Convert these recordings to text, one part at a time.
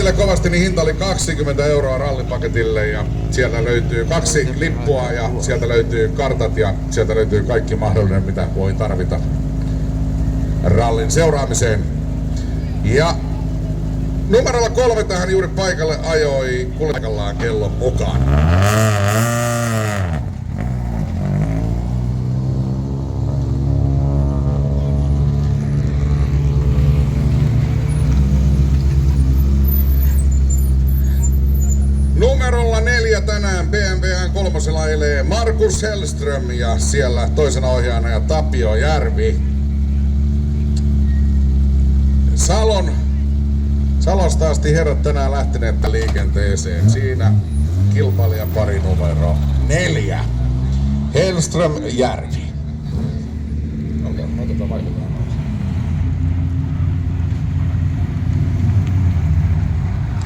Mantille kovasti, niin hinta oli 20 € rallipaketille ja sieltä löytyy 2 lippua ja sieltä löytyy kartat ja sieltä löytyy kaikki mahdollinen, mitä voi tarvita rallin seuraamiseen. Ja numerolla 3 tähän juuri paikalle ajoi kuljekallaan kellon mukaan. Numerolla 4 tänään BMW M3 ajelee Markus Hellström ja siellä toisena ohjaajana ja Tapio Järvi. Salosta asti herrat tänään lähteneet liikenteeseen. Siinä kilpailijapari numero 4. Hellström Järvi. Otetaan vaihdetaan.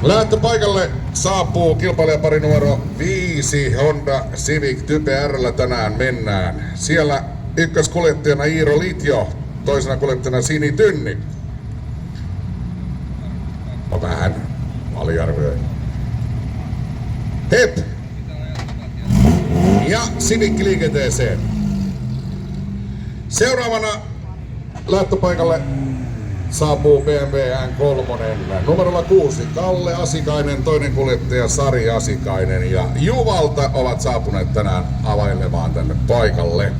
Lähtöpaikalle saapuu kilpailijapari numero 5 Honda Civic Type R:llä tänään mennään. Siellä ykköskuljettajana Iiro Litjo, toisena kuljettajana Sini Tynni. Vähän aliarvioi. Hep! Ja Civic liikenteeseen. Seuraavana lähtöpaikalle saapuu BMW M3 numerolla 6 Kalle Asikainen, toinen kuljettaja Sari Asikainen ja Juvalta ovat saapuneet tänään availemaan tänne paikalle.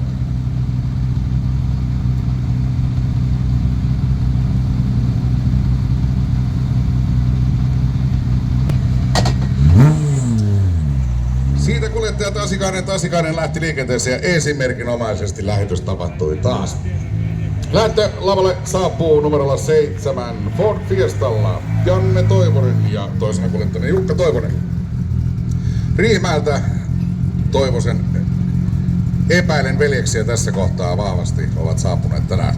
Siitä kuljettajat Asikainen lähti liikenteeseen ja esimerkinomaisesti lähetys tapahtui taas. Lähtölavalle saapuu numerolla 7 Ford Fiestalla Janne Toivonen ja toisena kuljettajana Jukka Toivonen. Riihimäeltä Toivosen epäilen veljeksiä tässä kohtaa vahvasti ovat saapuneet tänään.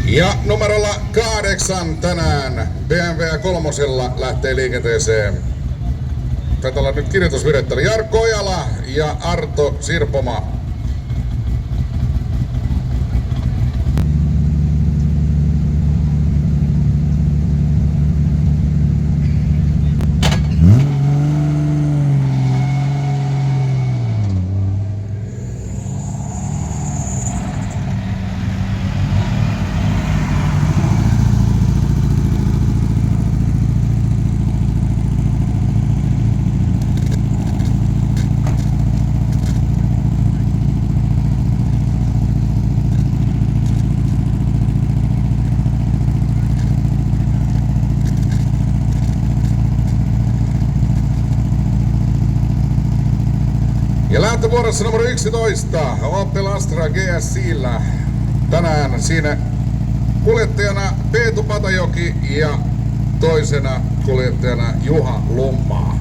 Ja numerolla 8 tänään BMW 3 lähtee liikenteeseen. Taitaa olla nyt kirjoitusvirhettä. Jarkko Ojala ja Arto Sirpoma. Ja lähtövuorossa numero 11 Opel Astra GSI:llä. Tänään siinä kuljettajana Peetu Patajoki ja toisena kuljettajana Juha Lummaa.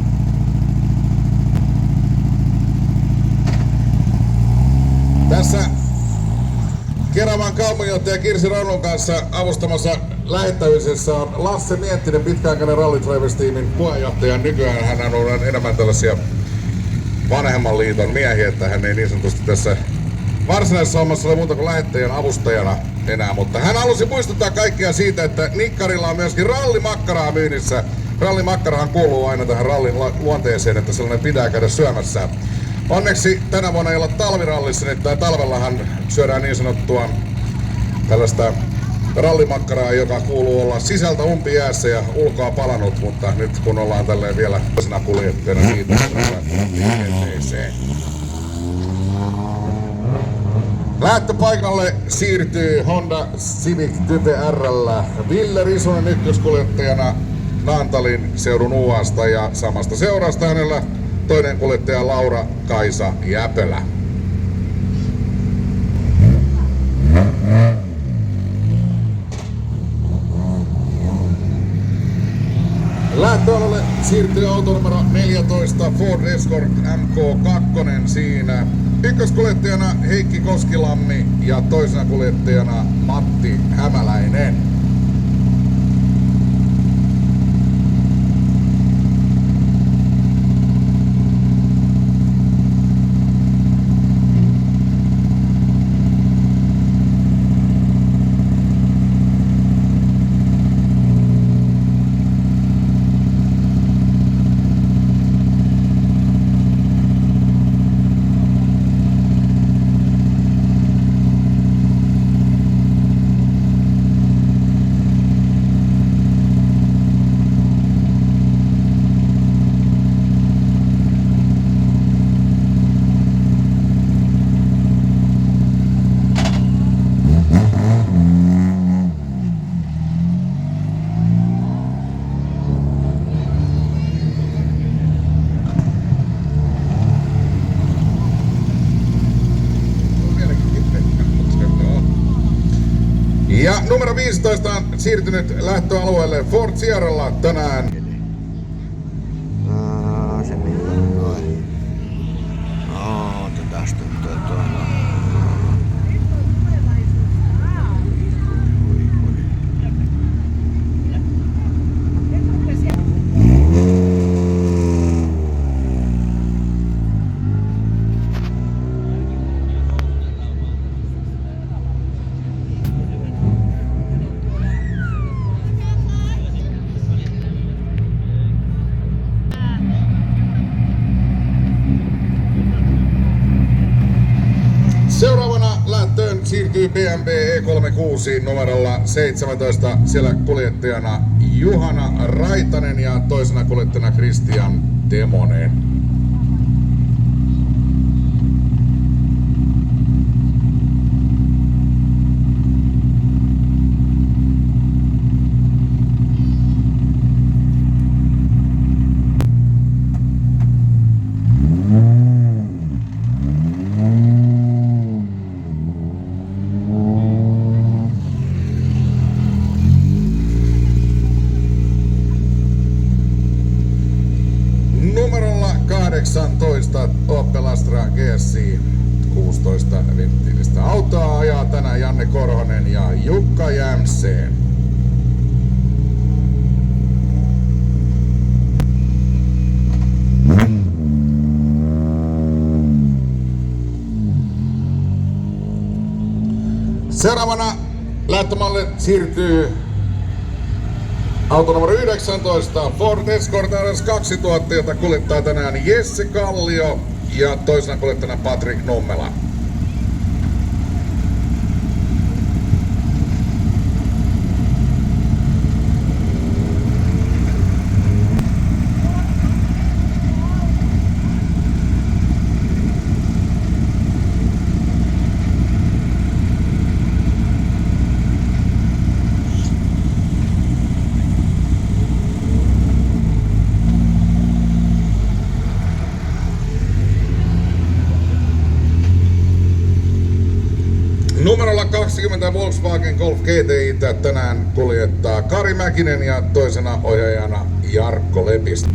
Tässä Keravan kaupunginjohtaja Kirsi Raunun kanssa avustamassa lähettämisessä on Lasse Miettinen, pitkäaikainen Rally Drivers-tiimin puheenjohtaja. Nykyään hän on enemmän tällaisia vanhemman liiton miehiä, että hän ei niin sanotusti tässä varsinaisessa hommassa ole muuta kuin lähettäjän avustajana enää, mutta hän halusi muistuttaa kaikkia siitä, että Nikkarilla on myöskin rallimakkaraa myynnissä. Rallimakkarahan kuuluu aina tähän rallin luonteeseen, että sellainen pitää käydä syömässä. Onneksi tänä vuonna ei olla talvirallissa, niin talvellahan syödään niin sanottua tällaista rallimakkaraa, joka kuuluu olla sisältä umpijäässä ja ulkoa palanut, mutta nyt kun ollaan tälleen vielä toisena kuljettajana siitä liikenteeseen. Lähtöpaikalle siirtyy Honda Civic Type R:llä Ville Risunen ykköskuljettajana Naantalin seudun UAsta ja samasta seurasta hänellä toinen kuljettaja Laura Kaisa Jäpölä. Lähtöalalle siirtyy auto numero 14 Ford Escort MK2 siinä. Ykköskuljettajana Heikki Koskilammi ja toisena kuljettajana Matti Hämäläinen. Ja numero 15 on siirtynyt lähtöalueelle Ford Sierralla tänään. Se meni noin. Otetaan tuttua tuolla. Seuraavana lähtöön siirtyy BMW E36 numerolla 17. Siellä kuljettajana Juhana Raitanen ja toisena kuljettajana Christian Demonen. Numerolla 18 Opel Astra GSI 16 venttiilistä autoa ajaa tänään Janne Korhonen ja Jukka Jämseen. Seuraavana lähtömalle siirtyy auto numero 19, Ford Escort RS 2000, jota kuljettaa tänään Jesse Kallio ja toisena kuljettajana Patrik Nummela. Numerolla 20 Volkswagen Golf GTI tänään kuljettaa Kari Mäkinen ja toisena ohjaajana Jarkko Lepistö.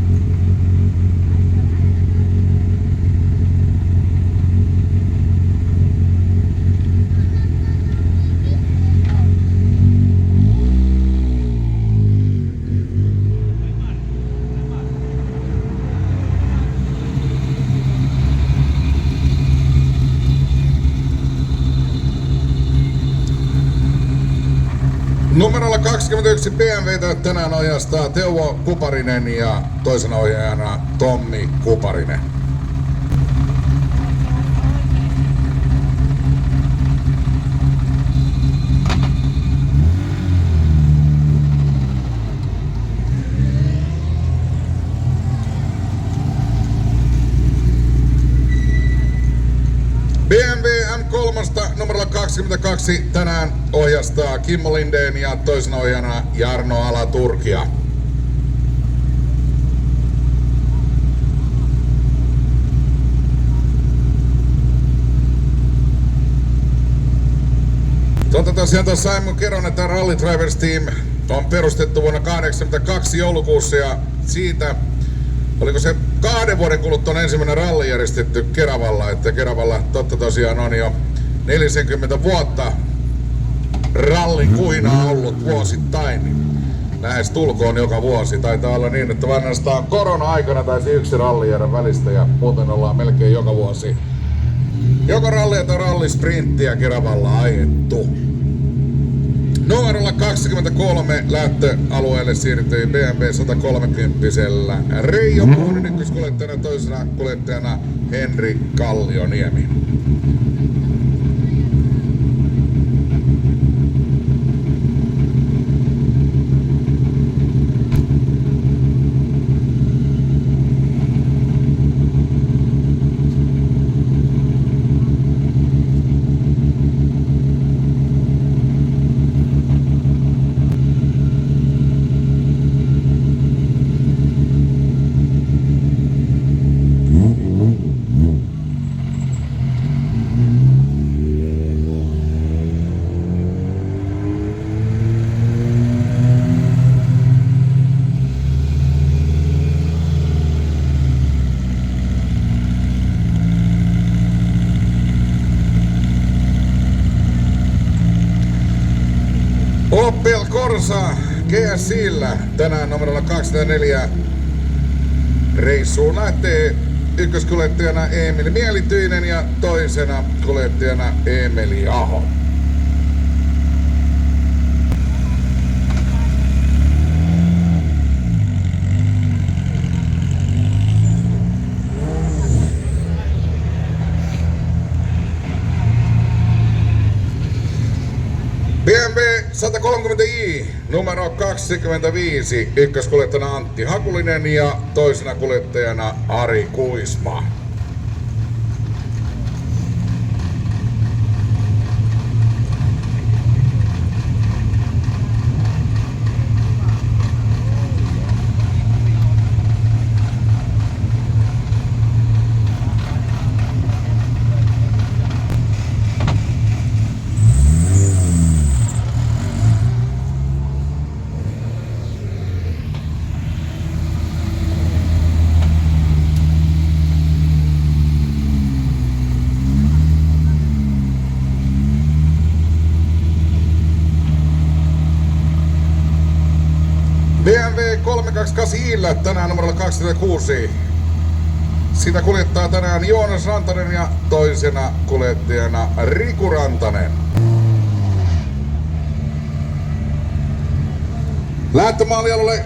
Numerolla 21 BMWtä tänään ohjastaa Teuvo Kuparinen ja toisena ohjaajana Tommi Kuparinen. BMW M3 numerolla 22 tänään ohjastaa Kimmo Lindén ja toisena ohjaajana Jarno Alaturkia. Tosiaan tuossa aiemmin kerron, että Rally Drivers Team on perustettu vuonna 1982 joulukuussa ja siitä oliko se 2 vuoden kuluttua ensimmäinen ralli järjestetty Keravalla, että Keravalla totta tosiaan on jo 40 vuotta rallin kuinaa ollut vuosittain, niin lähes tulkoon joka vuosi. Taitaa olla niin, että vanhastaan korona-aikana taisi yksi ralli jäädä välistä ja muuten ollaan melkein joka vuosi joko rallia tai rallisprinttiä Keravalla ajettu. Numerolla 23 lähtöalueelle siirtyi BMW 130 Reijo Puunin ykköskuljettajana, toisena kuljettajana Henri Kallioniemi. Opel Corsa GSI:llä tänään numerolla 24 reissuun lähtee ykköskuljettajana Emeli Mielityinen ja toisena kuljettajana Emeli Aho. BMW 130i numero 25, ykköskuljettajana Antti Hakulinen ja toisena kuljettajana Ari Kuisma. BMW 328i tänään numerolla 26. Sitä kuljettaa tänään Joonas Rantanen ja toisena kuljettajana Riku Rantanen. Lähtömaalialueelle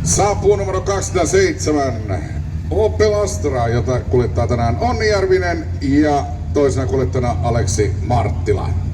saapuu numero 27 Opel Astra, jota kuljettaa tänään Onni Järvinen ja toisena kuljettajana Aleksi Marttila.